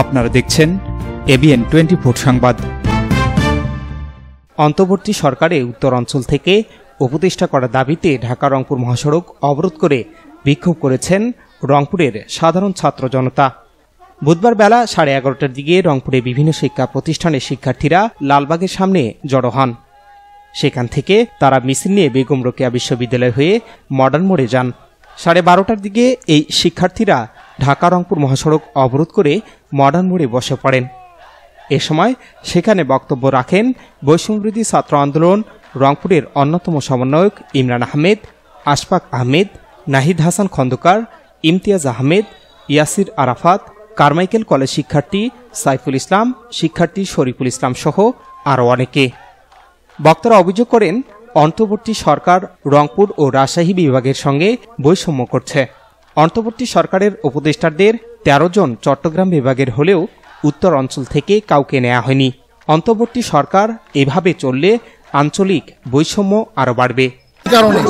আপনারা দেখছেন এবিএন 24 সংবাদ। অন্তর্বর্তী সরকারে উত্তরাঞ্চল থেকে উপদেষ্টা করার দাবিতে ঢাকা রংপুর মহাসড়ক অবরোধ করে বিক্ষোভ করেছেন রংপুরের সাধারণ ছাত্র জনতা। বুধবার বেলা 11:30টার দিকে রংপুরে বিভিন্ন শিক্ষা প্রতিষ্ঠানের শিক্ষার্থীরা লালবাগের সামনে জড়ো হন। সেখান থেকে তারা মিছিল নিয়ে বেগম রোকেয়া বিশ্ববিদ্যালয় হয়ে মডার্ন মোড়ে যান। 12:30টার দিকে এই শিক্ষার্থীরা ঢাকা রংপুর মহাসড়ক অবরোধ করে মডার্ন মোড়ে বসে পড়েন। এ সময় সেখানে বক্তব্য রাখেন বৈষম্যবিরোধী ছাত্র আন্দোলন রংপুরের অন্যতম সমন্বয়ক ইমরান আহমেদ, আশফাক আহমেদ, নাহিদ হাসান খন্দকার, ইমতিয়াজ আহমেদ, ইয়াসির আরাফাত, কারমাইকেল কলেজ শিক্ষার্থী সাইফুল ইসলাম, শিক্ষার্থী শরীফুল ইসলাম সহ আরও অনেকে। বক্তারা অভিযোগ করেন, অন্তর্বর্তী সরকার রংপুর ও রাজশাহী বিভাগের সঙ্গে বৈষম্য করছে। অন্তর্বর্তী সরকারের উপদেষ্টাদের 13 জন চট্টগ্রাম বিভাগের হলেও উত্তর অঞ্চল থেকে কাউকে নেওয়া হয়নি। অন্তর্বর্তী সরকার এভাবে চললে আঞ্চলিক বৈষম্য আরও বাড়বে। কারণে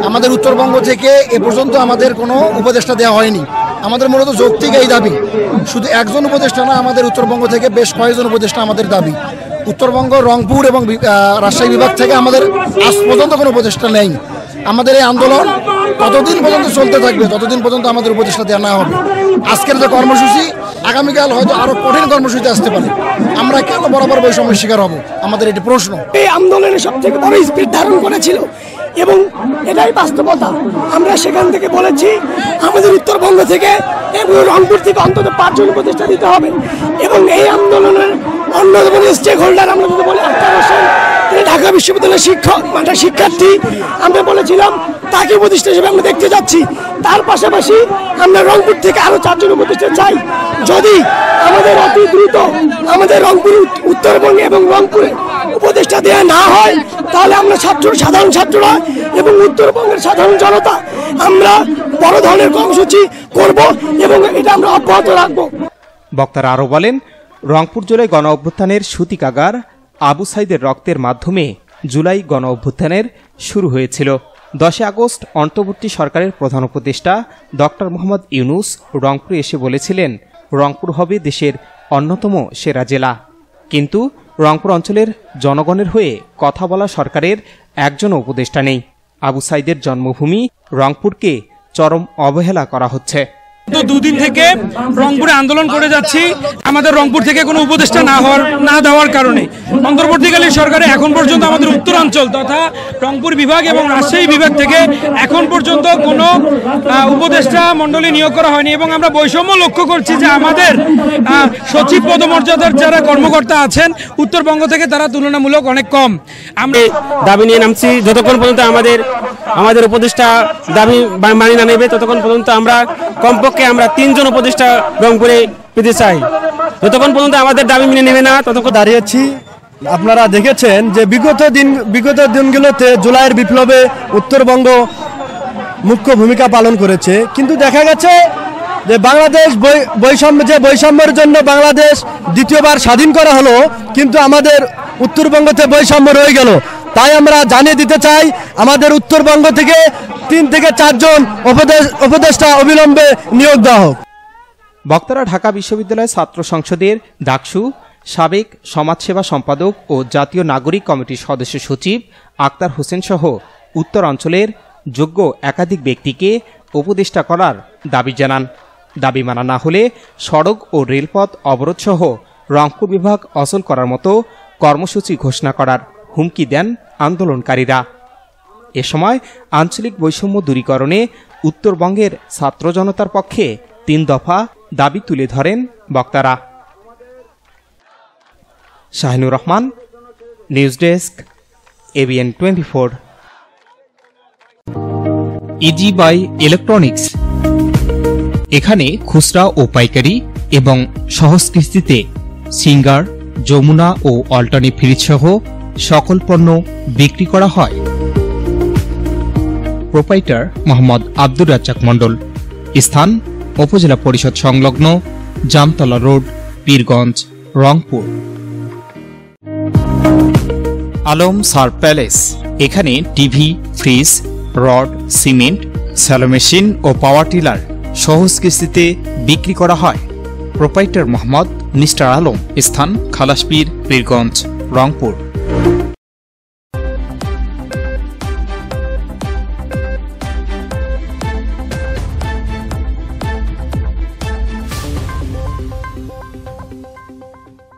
আমাদের উত্তরবঙ্গ থেকে এ পর্যন্ত আমাদের কোনো উপদেষ্টা দেওয়া হয়নি। আমাদের মূলত যৌক্তিক এই দাবি, শুধু একজন উপদেষ্টা না, আমাদের উত্তরবঙ্গ থেকে বেশ কয়েকজন উপদেষ্টা আমাদের দাবি। উত্তরবঙ্গ, রংপুর এবং রাজশাহী বিভাগ থেকে আমাদের আজ পর্যন্ত কোনো উপদেষ্টা নেই। আমাদের এই আন্দোলন ততদিন পর্যন্ত চলতে থাকবে যতদিন পর্যন্ত আমাদের উপদেষ্টা দেওয়া না হবে। আজকের যে কর্মসূচি, আগামীকাল হয়তো আরো কঠিন কর্মসূচি আসতে পারে। আমরা কেন বরাবর বৈষম্যের শিকার হব? আমাদের এটি প্রশ্ন। এই আন্দোলনের সবথেকে বড় স্পিড ধারণ করেছিল এবং এটাই বাস্তবতা। আমরা সেখান থেকে বলেছি আমাদের উত্তরবঙ্গ থেকে এবং রংপুর থেকে অন্তত 5 জন উপদেষ্টা দিতে হবে। এবং এই আন্দোলনের অন্যতম স্টেক হোল্ডার আমরা যদি বলি আক্তার হোসেন, ঢাকা বিশ্ববিদ্যালয়ের শিক্ষার্থী, আমরা বলেছিলাম তাকে উপদেষ্টা হিসেবে আমরা দেখতে যাচ্ছি। তার পাশাপাশি আমরা রংপুর থেকে আরো 4 জন উপদেষ্টা চাই। যদি আমাদের অতি দ্রুত আমাদের রংপুর, উত্তরবঙ্গে এবং রংপুরে উপদেষ্টা দেওয়া না হয়, তাহলে আমরা সাধারণ ছাত্ররা এবং উত্তরবঙ্গের সাধারণ জনতা আমরা বড় ধরনের কর্মসূচি করব এবং এটা আমরা অব্যাহত রাখব। বক্তারা আরও বলেন, রংপুর জুলাই গণ অভ্যুত্থানের সূতিকাগার আবু সাইদের রক্তের মাধ্যমে জুলাই গণ অভ্যুত্থানের শুরু হয়েছিল। 10 আগস্ট অন্তর্বর্তী সরকারের প্রধান উপদেষ্টা ডক্টর মোহাম্মদ ইউনুস রংপুরে এসে বলেছিলেন, রংপুর হবে দেশের অন্যতম সেরা জেলা। কিন্তু রংপুর অঞ্চলের জনগণের হয়ে কথা বলা সরকারের একজনও উপদেষ্টা নেই। আবু সাইদের জন্মভূমি রংপুরকে চরম অবহেলা করা হচ্ছে। তো 2 দিন থেকে রংপুরে আন্দোলন করে যাচ্ছি আমাদের রংপুর থেকে কোনো উপদেষ্টা না দেওয়ার কারণে। অন্তর্বর্তীকালীন সরকারে এখন পর্যন্ত আমাদের উত্তরাঞ্চল তথা রংপুর বিভাগ এবং রাজশাহী বিভাগ থেকে এখন পর্যন্ত কোনো উপদেষ্টা মণ্ডলী নিয়োগ করা হয়নি। এবং আমরা বৈষম্য লক্ষ্য করছি যে আমাদের সচিব পদমর্যাদার যারা কর্মকর্তা আছেন উত্তরবঙ্গ থেকে তারা তুলনামূলক অনেক কম। আমরা দাবি নিয়ে নামছি, যতক্ষণ পর্যন্ত আমাদের উপদেষ্টা দাবি মানি না নেবে ততক্ষণ পর্যন্ত আমরা কমপক্ষে 3 জন উপদেষ্টা রংপুরে পেতে চাই। যতক্ষণ পর্যন্ত আমাদের দাবি মেনে নেবে না ততক্ষণ দাঁড়িয়েছি। আপনারা দেখেছেন যে বিগত দিনগুলোতে জুলাইয়ের বিপ্লবে উত্তরবঙ্গ মুখ্য ভূমিকা পালন করেছে, কিন্তু দেখা গেছে যে বাংলাদেশ বৈষম্যের জন্য বাংলাদেশ দ্বিতীয়বার স্বাধীন করা হলো, কিন্তু আমাদের উত্তরবঙ্গতে বৈষম্য রয়ে গেল। তাই আমরা জানিয়ে দিতে চাই, আমাদের উত্তরবঙ্গ থেকে 3 থেকে 4 জন উপদেষ্টা অবিলম্বে নিয়োগ দেওয়া হোক। বক্তারা ঢাকা বিশ্ববিদ্যালয় ছাত্র সংসদের ডাকসু, সাবেক সমাজসেবা সম্পাদক ও জাতীয় নাগরিক কমিটির সদস্য সচিব আক্তার হোসেন সহ উত্তর অঞ্চলের যোগ্য একাধিক ব্যক্তিকে উপদেষ্টা করার দাবি জানান। দাবি মানা না হলে সড়ক ও রেলপথ অবরোধ সহ রংপুর বিভাগ অচল করার মতো কর্মসূচি ঘোষণা করার হুমকি দেন আন্দোলনকারীরা। এ সময় আঞ্চলিক বৈষম্য দূরীকরণে উত্তরবঙ্গের ছাত্র জনতার পক্ষে 3 দফা দাবি তুলে ধরেন বক্তারা। Shahinur Rahman, news desk, ABN 24। Easy buy electronics, এখানে খুচরা ও পাইকারি এবং সহজ কিস্তিতে সিঙ্গার, যমুনা ও অল্টারনেটিভ ফ্রিজ সহ সকল পণ্য বিক্রি করা হয়। প্রোপাইটার মোহাম্মদ আব্দুর রাজ্জাক মণ্ডল। স্থান উপজেলা পরিষদ সংলগ্ন জামতলা রোড, পীরগঞ্জ, রংপুর। আলম সার প্যালেস, এখানে TV, fridge, rod, cement, shallow machine ও পাওয়ার টিলার সহজ কিস্তিতে বিক্রি করা হয়। প্রোপাইটার মোহাম্মদ নিস্টার আলম। স্থান খালাসপীর, পীরগঞ্জ, রংপুর।